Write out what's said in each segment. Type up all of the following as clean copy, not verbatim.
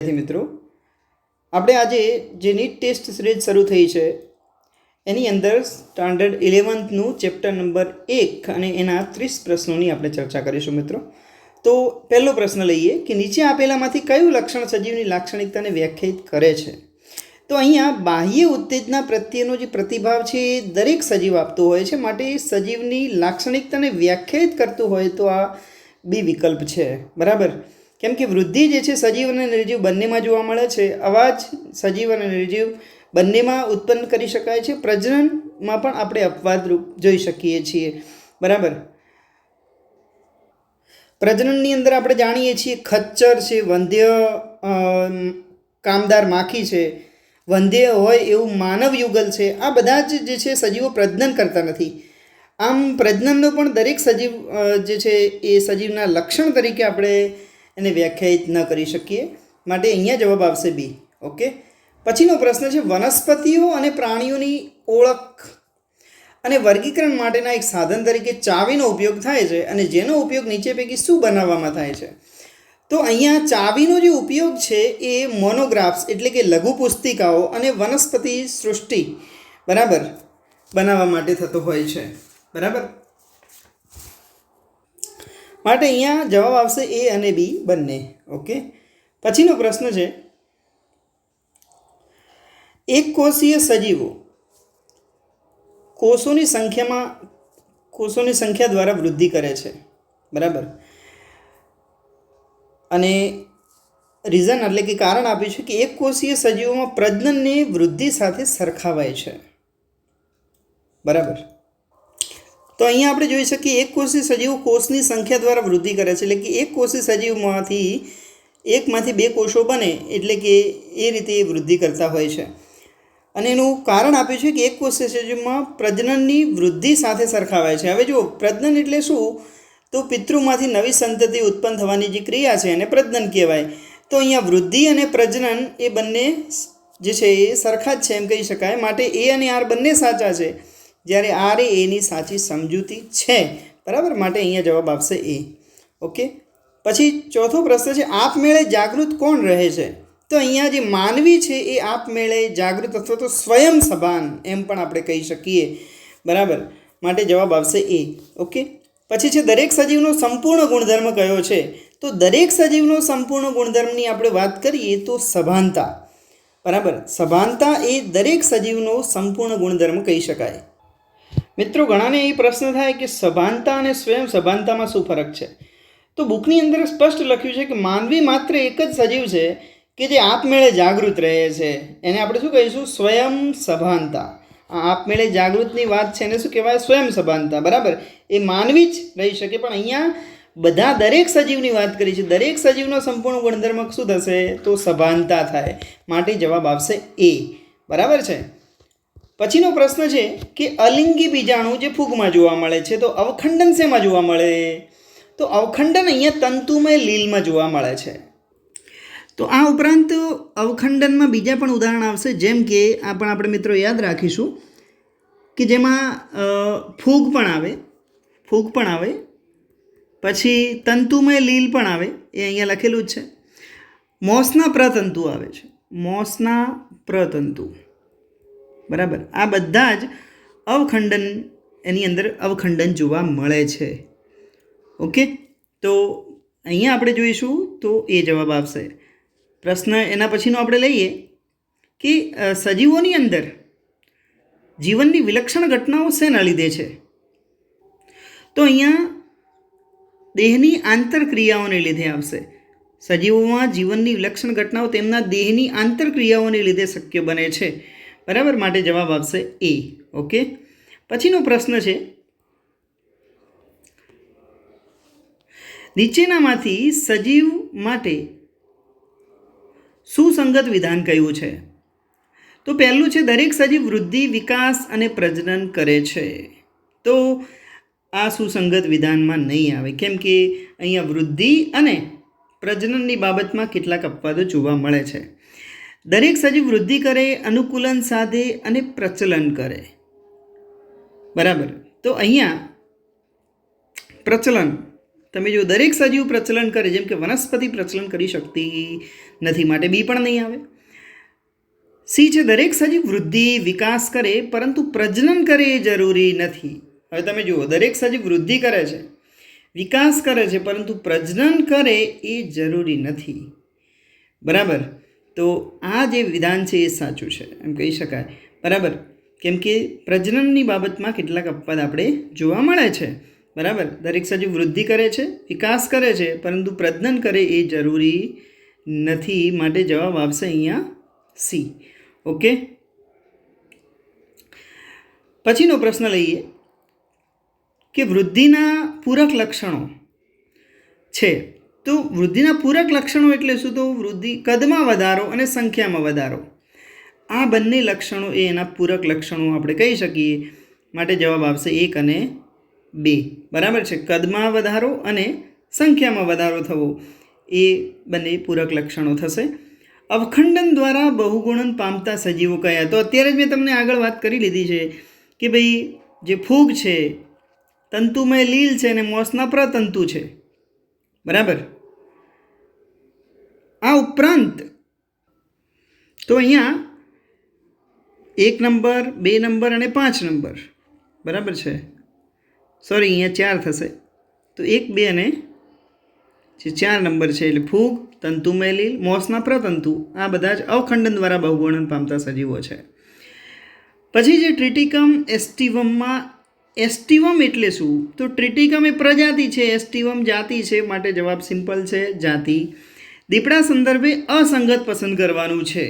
મિત્રો, આપણે આજે જે નીટ ટેસ્ટ સિરીઝ શરૂ થઈ છે એની અંદર સ્ટાન્ડર્ડ 11નું ચેપ્ટર નંબર 1 અને એના 30 પ્રશ્નોની આપણે ચર્ચા કરીશું મિત્રો. તો પહેલો પ્રશ્ન લઈએ કે નીચે આપેલામાંથી કયું લક્ષણ સજીવની લાક્ષણિકતાને વ્યાખ્યાયિત કરે છે? તો અહીંયા બાહ્ય ઉત્તેજના પ્રત્યેનો જે પ્રતિભાવ છે એ દરેક સજીવ આપતો હોય છે, માટે સજીવની લાક્ષણિકતાને વ્યાખ્યાયિત કરતું હોય તો આ બી વિકલ્પ છે. બરાબર, કેમ કે વૃદ્ધિ જે છે સજીવ અને નિર્જીવ બંનેમાં જોવા મળે છે. અવાજ સજીવ અને નિર્જીવ બંનેમાં ઉત્પન્ન કરી શકાય છે. પ્રજનનમાં પણ આપણે અપવાદરૂપ જોઈ શકીએ છીએ. બરાબર, પ્રજનનની અંદર આપણે જાણીએ છીએ ખચ્ચર છે, વંધ્ય કામદાર માખી છે, વંધ્ય હોય એવું માનવ યુગલ છે. આ બધા જ જે છે સજીવો પ્રજનન કરતા નથી. આમ પ્રજનનનો પણ દરેક સજીવ જે છે એ સજીવના લક્ષણ તરીકે આપણે એને વ્યાખ્યાયિત ન કરી શકીએ, માટે અહીંયા જવાબ આવશે બી. ઓકે, પછીનો પ્રશ્ન છે વનસ્પતિઓ અને પ્રાણીઓની ઓળખ અને વર્ગીકરણ માટેના એક સાધન તરીકે ચાવીનો ઉપયોગ થાય છે, અને જેનો ઉપયોગ નીચે પૈકી શું બનાવવામાં થાય છે? તો અહીંયા ચાવીનો જે ઉપયોગ છે એ મોનોગ્રાફ્સ એટલે કે લઘુ પુસ્તિકાઓ અને વનસ્પતિ સૃષ્ટિ બરાબર બનાવવા માટે થતો હોય છે. બરાબર, માટે અહીંયા જવાબ આવશે એ અને બી બંને. ઓકે, પછીનો પ્રશ્ન છે એક કોષીય સજીવો કોષોની સંખ્યા દ્વારા વૃદ્ધિ કરે છે. બરાબર, અને રીઝન એટલે કે કારણ આપ્યું છે કે એક કોષીય સજીવોમાં પ્રજનનને વૃદ્ધિ સાથે સરખાવાય છે. બરાબર, તો અહીંયા આપણે જોઈ શકીએ એક કોષી સજીવો કોષની સંખ્યા દ્વારા વૃદ્ધિ કરે છે, એટલે કે એક કોષી સજીવમાંથી એકમાંથી બે કોષો બને એટલે કે એ રીતે વૃદ્ધિ કરતા હોય છે. અને એનું કારણ આપ્યું છે કે એક કોષી સજીવમાં પ્રજનનની વૃદ્ધિ સાથે સરખાવાય છે. હવે જો પ્રજનન એટલે શું? તો પિતૃમાંથી નવી સંતતિ ઉત્પન્ન થવાની જે ક્રિયા છે એને પ્રજનન કહેવાય. તો અહીંયા વૃદ્ધિ અને પ્રજનન એ બંને જે છે એ સરખા જ છે એમ કહી શકાય, માટે એ અને આર બંને સાચા છે, જ્યારે આર એ એની સાચી સમજૂતી છે. બરાબર, માટે અહીંયા જવાબ આવશે એ. ઓકે, પછી ચોથો પ્રશ્ન છે આપમેળે જાગૃત કોણ રહે છે? તો અહીંયા જે માનવી છે એ આપમેળે જાગૃત અથવા તો સ્વયં સભાન એમ પણ આપણે કહી શકીએ. બરાબર, માટે જવાબ આવશે એ. ઓકે, પછી છે દરેક સજીવનો સંપૂર્ણ ગુણધર્મ કયો છે? તો દરેક સજીવનો સંપૂર્ણ ગુણધર્મની આપણે વાત કરીએ તો સભાનતા. બરાબર, સભાનતા એ દરેક સજીવનો સંપૂર્ણ ગુણધર્મ કહી શકાય. મિત્રો, ઘણાને એ પ્રશ્ન થાય કે સભાનતા અને સ્વયં સભાનતામાં શું ફરક છે? તો બુકની અંદર સ્પષ્ટ લખ્યું છે કે માનવી માત્ર એક જ સજીવ છે કે જે આપમેળે જાગૃત રહે છે. એને આપણે શું કહીશું? સ્વયં સભાનતા. આ આપમેળે જાગૃતની વાત છે એને શું કહેવાય? સ્વયં સભાનતા. બરાબર, એ માનવી જ રહી શકે, પણ અહીંયા બધા દરેક સજીવની વાત કરી છે. દરેક સજીવનો સંપૂર્ણ ગુણધર્મ શું થશે? તો સભાનતા થાય, માટે જવાબ આવશે એ. બરાબર છે. પછીનો પ્રશ્ન છે કે અલિંગી બીજાણુ જે ફૂગમાં જોવા મળે છે, તો અવખંડન શેમાં જોવા મળે? તો અવખંડન અહીંયા તંતુમય લીલમાં જોવા મળે છે. તો આ ઉપરાંત અવખંડનમાં બીજા પણ ઉદાહરણ આવશે, જેમ કે આ પણ આપણે મિત્રો યાદ રાખીશું કે જેમાં ફૂગ પણ આવે, પછી તંતુમય લીલ પણ આવે, એ અહીંયા લખેલું જ છે. મોસના પ્રતંતુ આવે છે, મોસના પ્રતંતુ. બરાબર, આ બધા જ અવખંડન, એની અંદર અવખંડન જોવા મળે છે. ઓકે, તો અહીંયા આપણે જોઈશું તો એ જવાબ આવશે. પ્રશ્ન એના પછીનો આપણે લઈએ કે સજીવોની અંદર જીવનની વિલક્ષણ ઘટનાઓ શેના લીધે છે? તો અહીંયા દેહની આંતરક્રિયાઓને લીધે આવશે. સજીવોમાં જીવનની વિલક્ષણ ઘટનાઓ તેમના દેહની આંતરક્રિયાઓને લીધે શક્ય બને છે. બરાબર, માટે જવાબ આવશે એ. ઓકે, પછીનો પ્રશ્ન છે નીચેનામાંથી સજીવ માટે સુસંગત વિધાન કયું છે? તો પહેલું છે દરેક સજીવ વૃદ્ધિ, વિકાસ અને પ્રજનન કરે છે. તો આ સુસંગત વિધાનમાં નહીં આવે, કેમ કે અહીંયા વૃદ્ધિ અને પ્રજનનની બાબતમાં કેટલાક અપવાદો જોવા મળે છે. દરેક સજીવ વૃદ્ધિ કરે, અનુકૂલન સાધે અને પ્રચલન કરે. બરાબર, તો અહીંયા પ્રચલન તમે જો દરેક સજીવ પ્રચલન કરે, જેમ કે વનસ્પતિ પ્રચલન કરી શકતી નથી, માટે બી પણ નહીં આવે. સી છે દરેક સજીવ વૃદ્ધિ વિકાસ કરે પરંતુ પ્રજનન કરે એ જરૂરી નથી. હવે તમે જુઓ, દરેક સજીવ વૃદ્ધિ કરે છે, વિકાસ કરે છે, પરંતુ પ્રજનન કરે એ જરૂરી નથી. બરાબર. તો આ જે વિધાન છે એ સાચું છે એમ કહી શકાય. બરાબર. કેમ કે પ્રજનનની બાબતમાં કેટલાક અપવાદ આપણે જોવા મળે છે. બરાબર. દરેક સજીવ વૃદ્ધિ કરે છે, વિકાસ કરે છે, પરંતુ પ્રજનન કરે એ જરૂરી નથી, માટે જવાબ આવશે અહીંયા સી. ઓકે. પછીનો પ્રશ્ન લઈએ કે વૃદ્ધિના પૂરક લક્ષણો છે. તો વૃદ્ધિના પૂરક લક્ષણો એટલે શું? તો વૃદ્ધિ, કદમાં વધારો અને સંખ્યામાં વધારો, આ બંને લક્ષણો એ એના પૂરક લક્ષણો આપણે કહી શકીએ, માટે જવાબ આવશે 1 અને 2. બરાબર છે. કદમાં વધારો અને સંખ્યામાં વધારો થવો એ બંને પૂરક લક્ષણો થશે. અવખંડન દ્વારા બહુગુણન પામતા સજીવો કયા? તો અત્યારે જ મેં તમને આગળ વાત કરી લીધી છે કે ભાઈ જે ફૂગ છે તંતુમય લીલ છે અને મોસના પ્રતંતુ છે. બરાબર. આ ઉપરાંત તો અહીંયા 1 નંબર, 2 નંબર અને 5 નંબર. બરાબર છે. સોરી, અહીંયા 4 થશે. તો 1, 2 અને જે 4 નંબર છે એટલે ફૂગ, તંતુમય લીલ, મોસના પ્રતંતુ, આ બધા જ અવખંડન દ્વારા બહુગુણન પામતા સજીવો છે. પછી જે ટ્રિટિકમ એસ્ટિવમમાં, એસ્ટિવમ એટલે શું? તો ટ્રિટિકમ એ પ્રજાતિ છે, એસ્ટિવમ જાતિ છે, માટે જવાબ સિમ્પલ છે, જાતિ. દીપડા સંદર્ભે અસંગત પસંદ કરવાનું છે.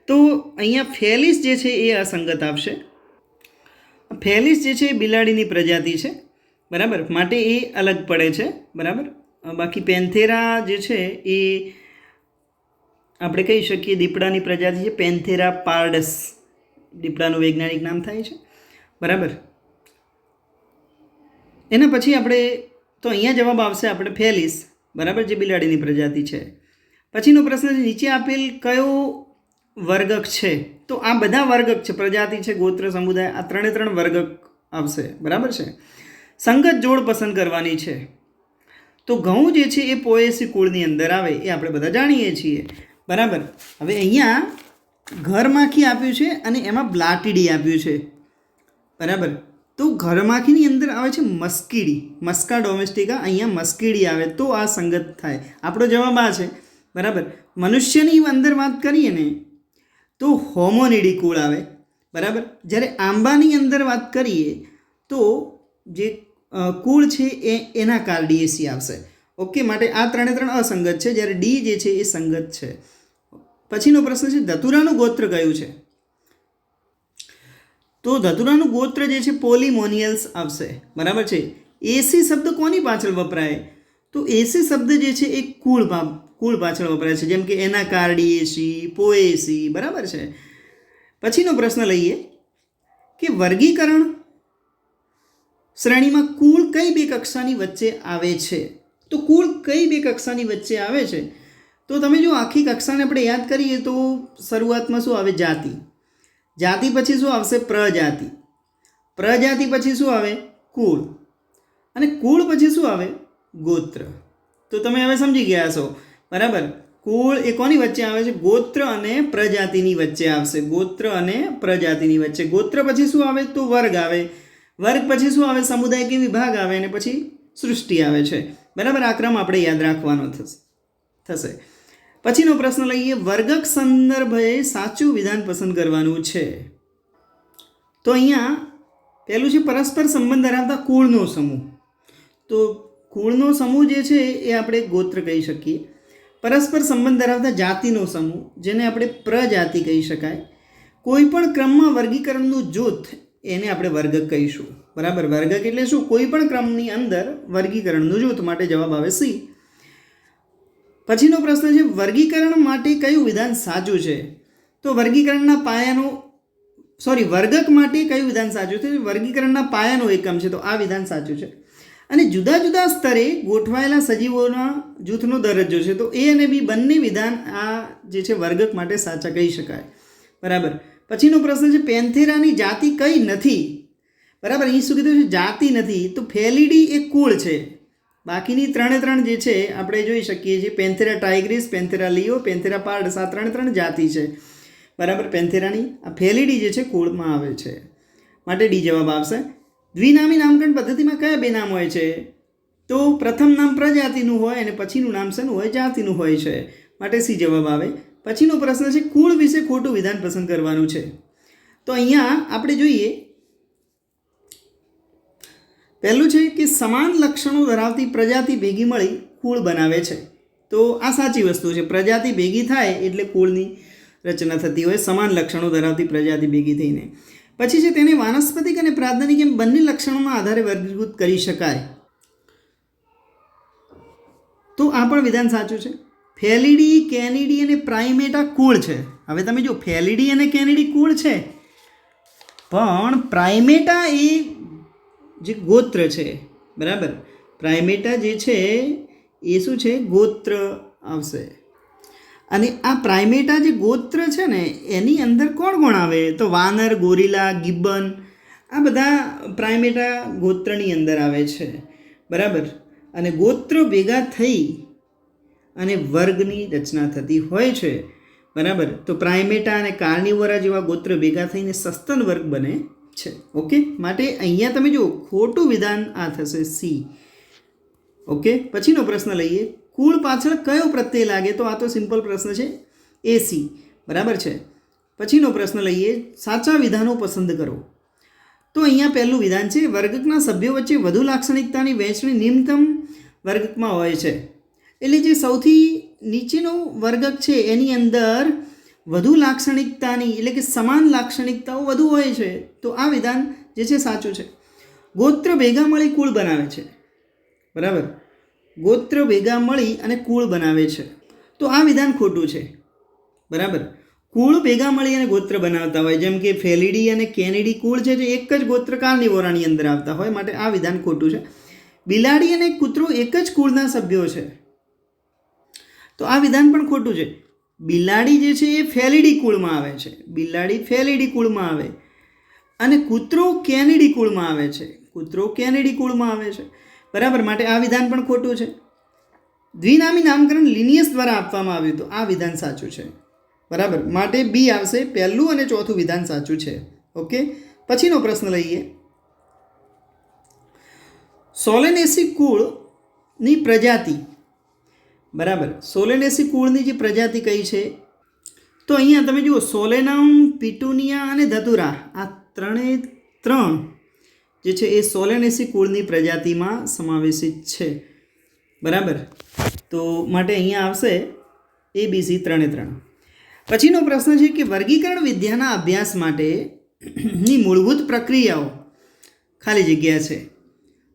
તો અહીંયા ફેલિસ જે છે એ અસંગત આવશે. ફેલિસ જે છે એ બિલાડીની પ્રજાતિ છે. બરાબર, માટે એ અલગ પડે છે. બરાબર. બાકી પેન્થેરા જે છે એ આપણે કહી શકીએ દીપડાની પ્રજાતિ છે, પેન્થેરા પાર્ડસ દીપડાનું વૈજ્ઞાનિક નામ થાય છે. બરાબર. એના પછી આપણે તો અહીંયા જવાબ આવશે આપણે ફેલિસ. બરાબર, જે બિલાડીની પ્રજાતિ છે. પછીનો પ્રશ્ન છે નીચે આપેલ કયો વર્ગક છે? તો આ બધા વર્ગક છે, પ્રજાતિ છે, ગોત્ર, સમુદાય, આ 3 વર્ગક આવશે. બરાબર છે. સંગત જોડ પસંદ કરવાની છે. તો ઘઉં જે છે એ પોએસી કુળની અંદર આવે, એ આપણે બધા જાણીએ છીએ. બરાબર. હવે અહીંયા ઘરમાખી આપ્યું છે અને એમાં બ્લાટીડી આપ્યું છે. બરાબર. તો ઘરમાખીની અંદર આવે છે મસ્કીડી, મસ્કા ડોમેસ્ટિકા, અહીંયા મસ્કીડી આવે તો આ સંગત થાય. આપણો જવાબ આ છે. બરાબર. મનુષ્યની અંદર વાત કરીએ ને તો હોમોનિડી કુળ આવે. બરાબર. જ્યારે આંબાની અંદર વાત કરીએ તો જે કુળ છે એના કાર્ડિયેસી આવશે. ઓકે. માટે આ 3 અસંગત છે, જ્યારે ડી જે છે એ સંગત છે. પછીનો પ્રશ્ન છે ધતુરાનું ગોત્ર કયું છે? તો ધતુરાનું ગોત્ર જે છે પોલીમોનિયલ્સ આવશે. બરાબર છે. એસી શબ્દ કોની પાછળ વપરાય? તો એસી શબ્દ જે છે એ કુળ પાછળ વપરાય છે, જેમ કે એના કાર્ડિયેસી, પોએસી. બરાબર છે. પછીનો પ્રશ્ન લઈએ કે વર્ગીકરણ શ્રેણીમાં કુળ કઈ 2 કક્ષાની વચ્ચે આવે છે? તો કુળ કઈ 2 કક્ષાની વચ્ચે આવે છે? તો તમે જો આખી કક્ષાને આપણે યાદ કરીએ તો શરૂઆતમાં શું આવે? જાતિ. જાતિ પછી શું આવશે? પ્રજાતિ. પ્રજાતિ પછી શું આવે? કુળ. અને કુળ પછી શું આવે? ગોત્ર. તો તમે હવે સમજી ગયા છો. બરાબર. કુળ એ કોની વચ્ચે આવે છે? ગોત્ર અને પ્રજાતિની વચ્ચે આવશે. ગોત્ર અને પ્રજાતિની વચ્ચે. ગોત્ર પછી શું આવે? તો વર્ગ આવે. વર્ગ પછી શું આવે? સમુદાય કે વિભાગ આવે, અને પછી સૃષ્ટિ આવે છે. બરાબર. આ ક્રમ આપણે યાદ રાખવાનો થશે. પછીનો પ્રશ્ન લઈએ વર્ગક સંદર્ભે સાચું વિધાન પસંદ કરવાનું છે. તો અહીંયા પહેલું છે પરસ્પર સંબંધ ધરાવતા કુળનો સમૂહ. તો કુળનો સમૂહ જે છે એ આપણે ગોત્ર કહી શકીએ. પરસ્પર સંબંધ ધરાવતા જાતિનો સમૂહ, જેને આપણે પ્રજાતિ કહી શકાય. કોઈ પણ ક્રમમાં વર્ગીકરણનું જૂથ, એને આપણે વર્ગક કહીશું. બરાબર. વર્ગક એટલે શું? કોઈ પણ ક્રમની અંદર વર્ગીકરણનું જૂથ, માટે જવાબ આવે સી. પછીનો પ્રશ્ન છે વર્ગીકરણ માટે કયું વિધાન સાચું છે? તો વર્ગીકરણના પાયાનો વર્ગક માટે કયું વિધાન સાચું છે? વર્ગીકરણના પાયાનો એકમ છે, તો આ વિધાન સાચું છે. અને જુદા જુદા સ્તરે ગોઠવાયેલા સજીવોના જૂથનો દરજ્જો છે, તો એ અને બી બંને વિધાન આ જે છે વર્ગક માટે સાચા કહી શકાય. બરાબર. પછીનો પ્રશ્ન છે પેન્થેરાની જાતિ કઈ નથી? બરાબર. અહીં શું કીધું છે? જાતિ નથી. તો ફેલિડી એ કુળ છે. બાકીની 3 જે છે આપણે જોઈ શકીએ છીએ પેન્થેરા ટાઇગ્રીસ, પેન્થેરા લિયો, પેન્થેરા પાર્ડસ, આ 3 જાતિ છે, બરાબર. પેન્થેરાની આ ફેલિડી જે છે કુળમાં આવે છે, માટે ડી જવાબ આવશે. દ્વિનામી નામકરણ પદ્ધતિમાં કયા બે નામ હોય છે? તો પ્રથમ નામ પ્રજાતિનું હોય અને પછીનું નામ શેનું હોય? જાતિનું હોય છે, માટે સી જવાબ આવે. પછીનો પ્રશ્ન છે કુળ વિશે ખોટું વિધાન પસંદ કરવાનું છે. તો અહીંયા આપણે જોઈએ, પહેલું છે કે સમાન લક્ષણો ધરાવતી પ્રજાતિ ભેગી મળી કુળ બનાવે છે. તો આ સાચી વસ્તુ છે. પ્રજાતિ ભેગી થાય એટલે કુળની રચના થતી હોય, સમાન લક્ષણો ધરાવતી પ્રજાતિ ભેગી થઈને. પછી છે તેને વાનસ્પતિક અને પ્રાદનિક એમ બંને લક્ષણોના આધારે વર્ગીકૃત કરી શકાય. તો આ પણ વિધાન સાચું છે. ફેલિડી, કેનિડી અને પ્રાઇમેટા કુળ છે. હવે તમે જો ફેલિડી અને કેનિડી કુળ છે, પણ પ્રાઇમેટા એ જે ગોત્ર છે, બરાબર. પ્રાઇમેટા જે છે એ શું છે? ગોત્ર આવશે. અને આ પ્રાઇમેટા જે ગોત્ર છે ને એની અંદર કોણ કોણ આવે? તો વાનર, ગોરિલા, ગિબ્બન, આ બધા પ્રાઇમેટા ગોત્રની અંદર આવે છે, બરાબર. અને ગોત્ર ભેગા થઈ અને વર્ગની રચના થતી હોય છે, બરાબર. તો પ્રાઇમેટા અને કાર્નિવોરા જેવા ગોત્ર ભેગા થઈને સસ્તન વર્ગ બને છે. ઓકે, માટે અહીંયા તમે જુઓ ખોટું વિધાન આ થશે સી. ઓકે, પછીનો પ્રશ્ન લઈએ. કુળ પાછળ કયો પ્રત્યય લાગે? તો આ તો સિમ્પલ પ્રશ્ન છે, એસી, બરાબર છે. પછીનો પ્રશ્ન લઈએ. સાચા વિધાનો પસંદ કરો. તો અહીંયા પહેલું વિધાન છે વર્ગકના સભ્યો વચ્ચે વધુ લાક્ષણિકતાની વહેંચણી નિમ્નતમ વર્ગકમાં હોય છે. એટલે જે સૌથી નીચેનો વર્ગક છે એની અંદર વધુ લાક્ષણિકતાની, એટલે કે સમાન લાક્ષણિકતાઓ વધુ હોય છે. તો આ વિધાન જે છે સાચું છે. ગોત્ર ભેગા મળી કુળ બનાવે છે, બરાબર. ગોત્ર ભેગા મળી અને કુળ બનાવે છે, તો આ વિધાન ખોટું છે, બરાબર. કુળ ભેગા મળી અને ગોત્ર બનાવતા હોય, જેમ કે ફેલિડી અને કેનિડી કુળ છે જે એક જ ગોત્ર કાર્નિવોરાની અંદર આવતા હોય, માટે આ વિધાન ખોટું છે. બિલાડી અને કૂતરો એક જ કુળના સભ્યો છે, તો આ વિધાન પણ ખોટું છે. બિલાડી જે છે એ ફેલિડી કુળમાં આવે છે, બિલાડી ફેલિડી કુળમાં આવે, અને કૂતરો કેનિડી કુળમાં આવે છે, કૂતરો કેનિડી કુળમાં આવે છે, બરાબર. માટે આ વિધાન પણ ખોટું છે. દ્વિનામી નામકરણ લિનિયસ દ્વારા આપવામાં આવ્યું, તો આ વિધાન સાચું છે, બરાબર. માટે બી આવશે. પહેલું અને ચોથું વિધાન સાચું છે. ઓકે, પછીનો પ્રશ્ન લઈએ. સોલેનેસી કુળની પ્રજાતિ, બરાબર. સોલેનેસી કુળની જે પ્રજાતિ કઈ છે? તો અહીંયા તમે જુઓ સોલેનમ, પિટુનિયા અને ધતુરા, આ 3 જે છે એ સોલેનેસી કુળની પ્રજાતિમાં સમાવેશિત છે, બરાબર. તો માટે અહીંયા આવશે ABC 3. પછીનો પ્રશ્ન છે કે વર્ગીકરણ વિદ્યાના અભ્યાસ માટેની મૂળભૂત પ્રક્રિયાઓ ખાલી જગ્યા છે,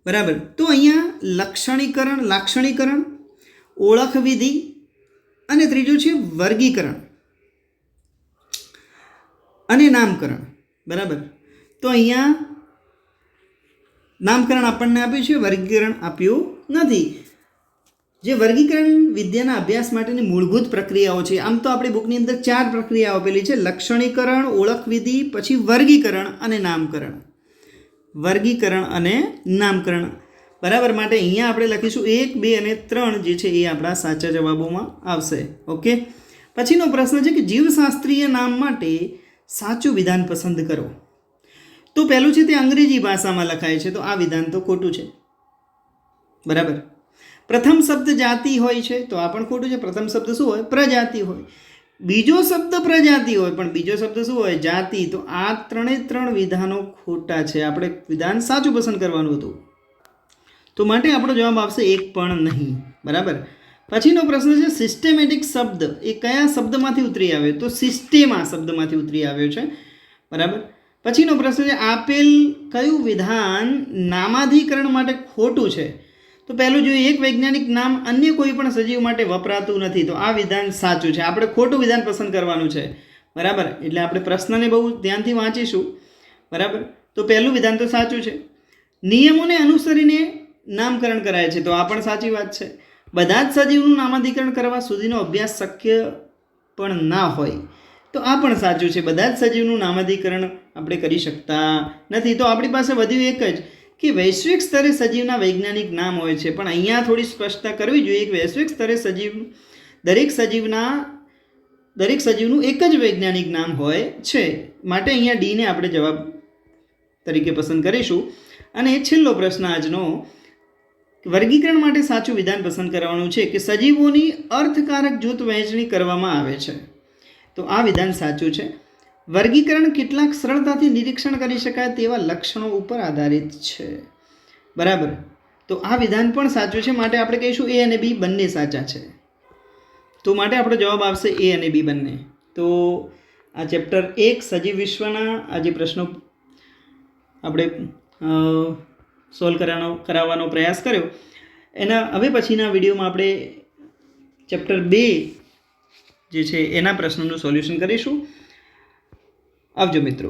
બરાબર. તો અહીંયા લાક્ષણિકરણ, ઓળખ વિધિ અને ત્રીજું છે વર્ગીકરણ અને નામકરણ, બરાબર. તો અહીંયા નામકરણ આપણને આપ્યું છે, વર્ગીકરણ આપ્યું નથી. જે વર્ગીકરણ વિદ્યાના અભ્યાસ માટેની મૂળભૂત પ્રક્રિયાઓ છે, આમ તો આપણી બુકની અંદર 4 પ્રક્રિયાઓ આપેલી છે: લક્ષણીકરણ, ઓળખ વિધિ, પછી વર્ગીકરણ અને નામકરણ. વર્ગીકરણ અને નામકરણ, બરાબર. માટે અહીંયા આપણે લખીશું 1, 2 અને 3 જે છે એ આપણા સાચા જવાબોમાં આવશે. ઓકે, પછીનો પ્રશ્ન છે કે જીવશાસ્ત્રીય નામ માટે સાચું વિધાન પસંદ કરો. તો પહેલું છે તે અંગ્રેજી ભાષામાં લખાય છે, તો આ વિધાન તો ખોટું છે, બરાબર. પ્રથમ શબ્દ જાતિ હોય છે, તો આ પણ ખોટું છે. પ્રથમ શબ્દ શું હોય? પ્રજાતિ હોય. બીજો શબ્દ પ્રજાતિ હોય, પણ બીજો શબ્દ શું હોય? જાતિ. તો આ 3 વિધાનો ખોટા છે. આપણે વિધાન સાચું પસંદ કરવાનું હતું, તો માટે આપણો જવાબ આવશે 1 પણ નહીં, બરાબર. પછીનો પ્રશ્ન છે સિસ્ટેમેટિક શબ્દ એ કયા શબ્દમાંથી ઉતરી આવ્યો? તો સિસ્ટેમા શબ્દમાંથી ઉતરી આવ્યો છે, બરાબર. પછીનો પ્રશ્ન છે આપેલ કયું વિધાન નામાધિકરણ માટે ખોટું છે? તો પહેલું જોઈએ, એક વૈજ્ઞાનિક નામ અન્ય કોઈ પણ સજીવ માટે વપરાતું નથી, તો આ વિધાન સાચું છે. આપણે ખોટું વિધાન પસંદ કરવાનું છે, બરાબર. એટલે આપણે પ્રશ્નને બહુ ધ્યાનથી વાંચીશું, બરાબર. તો પહેલું વિધાન તો સાચું છે. નિયમોને અનુસરીને નામકરણ કરાય છે, તો આ પણ સાચી વાત છે. બધા જ સજીવનું નામાધિકરણ કરવા સુધીનો અભ્યાસ શક્ય પણ ના હોય, તો આ પણ સાચું છે. બધા જ સજીવનું નામાધિકરણ આપણે કરી શકતા નથી, તો આપણી પાસે વધ્યું એક જ કે વૈશ્વિક સ્તરે સજીવના વૈજ્ઞાનિક નામ હોય છે, પણ અહીંયા થોડી સ્પષ્ટતા કરવી જોઈએ કે વૈશ્વિક સ્તરે દરેક સજીવનું એક જ વૈજ્ઞાનિક નામ હોય છે. માટે અહીંયા ડીને આપણે જવાબ તરીકે પસંદ કરીશું. અને છેલ્લો પ્રશ્ન આજનો, વર્ગીકરણ માટે સાચું વિધાન પસંદ કરવાનું છે કે સજીવોની અર્થકારક જૂથ વહેંચણી કરવામાં આવે છે. તો આ વિધાન સાચું છે. વર્ગીકરણ કેટલાક સરળતાથી નિરીક્ષણ કરી શકાય તેવા લક્ષણો ઉપર આધારિત છે. બરાબર. તો આ વિધાન પણ સાચું છે. માટે આપણે કહીશું એ અને બી બંને સાચા છે. તો માટે આપણો જવાબ આવશે એ અને બી બંને. તો આ ચેપ્ટર 1 સજીવ વિશ્વના આ જે પ્રશ્નો આપણે સોલ્વ કરાવવાનો પ્રયાસ કર્યો, એના હવે પછીના વિડીયોમાં આપણે ચેપ્ટર 2 જે છે એના પ્રશ્નોનું સોલ્યુશન કરીશું. આવજો મિત્રો.